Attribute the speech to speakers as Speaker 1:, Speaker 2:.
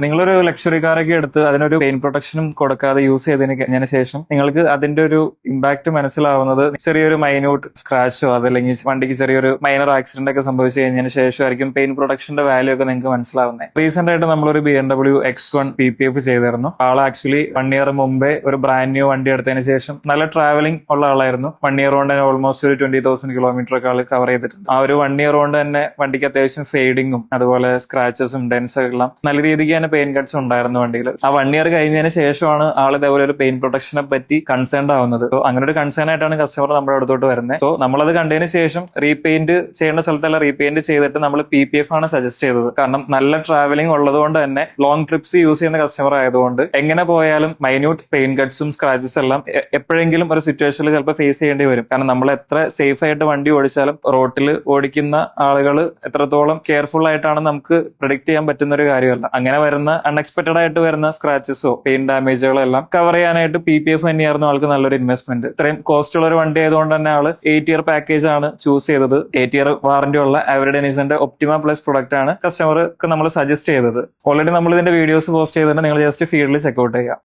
Speaker 1: നിങ്ങളൊരു ലക്ഷറി കാറൊക്കെ എടുത്ത് അതിനൊരു പെയിൻ പ്രൊട്ടക്ഷനും കൊടുക്കാതെ യൂസ് ചെയ്തതിന് കഴിഞ്ഞതിന് ശേഷം നിങ്ങൾക്ക് അതിന്റെ ഒരു ഇമ്പാക്ട് മനസ്സിലാവുന്നത് ചെറിയൊരു മൈന്യൂട്ട് സ്ക്രാച്ചോ അതല്ലെങ്കിൽ വണ്ടിക്ക് ചെറിയൊരു മൈനർ ആക്സിഡന്റ് ഒക്കെ സംഭവിച്ചു കഴിഞ്ഞതിന് ശേഷമായിരിക്കും പെയിൻ പ്രൊട്ടക്ഷന്റെ വാല്യൂ ഒക്കെ നിങ്ങൾക്ക് മനസ്സിലാവുന്നത്. റീസെന്റ് ആയിട്ട് നമ്മളൊരു BMW X1 PPF ചെയ്തിരുന്നു. ആൾ ആക്ച്വലി 1 ഇയർ മുമ്പേ ഒരു ബ്രാൻഡ് ന്യൂ വണ്ടി എടുത്തതിന് ശേഷം നല്ല ട്രാവലിംഗ് ഉള്ള ആളായിരുന്നു. 1 ഇയർ കൊണ്ട് തന്നെ ഓൾമോസ്റ്റ് ഒരു 20,000 കിലോമീറ്റർ ഒക്കെ ആൾ കവർ ചെയ്തിട്ടുണ്ട്. ആ ഒരു 1 ഇയർ കൊണ്ട് തന്നെ വണ്ടിക്ക് അത്യാവശ്യം ഫെയ്ഡിങ്ങും അതുപോലെ സ്ക്രാച്ചസും ഡെൻസ് എല്ലാം നല്ല രീതിക്ക് തന്നെ പെയിൻ കട്ട്സ് ഉണ്ടായിരുന്നു വണ്ടിയിൽ. ആ 1 ഇയർ കഴിഞ്ഞതിന് ശേഷമാണ് ആൾ ഇതേപോലെ ഒരു പെയിൻ പ്രൊട്ടക്ഷനെ പറ്റി കൺസേൺഡ് ആവുന്നത്. സോ അങ്ങനെ ഒരു കൺസേൺ ആയിട്ടാണ് കസ്റ്റമർ നമ്മുടെ അടുത്തോട്ട് വരുന്നത്. സോ നമ്മളത് കണ്ടതിന് ശേഷം റീപെയിന്റ് ചെയ്യേണ്ട സ്ഥലത്തെല്ലാം റീപെയിന്റ് ചെയ്തിട്ട് നമ്മൾ PPF ആണ് സജസ്റ്റ് ചെയ്തത്. കാരണം നല്ല ട്രാവലിംഗ് ഉള്ളതുകൊണ്ട് തന്നെ ലോങ് ട്രിപ്സ് യൂസ് ചെയ്യുന്ന കസ്റ്റമർ ആയതുകൊണ്ട് എങ്ങനെ പോയാലും മൈന്യൂട്ട് പെയിൻ കട്ട്സും സ്ക്രാച്ചസ് എല്ലാം എപ്പോഴെങ്കിലും ഒരു സിറ്റുവേഷനിൽ ചിലപ്പോൾ ഫേസ് ചെയ്യേണ്ടി വരും. കാരണം നമ്മൾ എത്ര സേഫ് ആയിട്ട് വണ്ടി ഓടിച്ചാലും റോട്ടിൽ ഓടിക്കുന്ന ആളുകൾ എത്രത്തോളം കെയർഫുൾ ആയിട്ടാണ് നമുക്ക് പ്രെഡിക്റ്റ് ചെയ്യാൻ പറ്റുന്ന ഒരു കാര്യമല്ല. അങ്ങനെ വരുന്ന അൺഎക്സ്പെക്ടഡ് ആയിട്ട് വരുന്ന സ്ക്രാച്ചസോ പെയിൻ ഡാമേജുകളോ എല്ലാം കവർ ചെയ്യാനായിട്ട് PPF തന്നെയായിരുന്നു ആൾക്ക് നല്ലൊരു ഇൻവെസ്റ്റ്മെന്റ്. ഇത്രയും കോസ്റ്റ് ഉള്ള ഒരു വണ്ടി ആയതുകൊണ്ട് തന്നെ ആള് 8 ഇയർ പാക്കേജ് ആണ് ചൂസ് ചെയ്തത്. 8 ഇയർ വാറന്റി ഉള്ള അവരുടെനിസിന്റെ ഒപ്റ്റിമ പ്ലസ് പ്രൊഡക്റ്റ് ആണ് കസ്റ്റമർക്ക് നമ്മൾ സജസ്റ്റ് ചെയ്തത്. ഓൾറെഡി നമ്മൾ ഇതിന്റെ വീഡിയോസ് പോസ്റ്റ് ചെയ്തിട്ട് നിങ്ങൾ ജസ്റ്റ് ഫീൽഡിൽ ചെക്ക്ഔട്ട് ചെയ്യുക.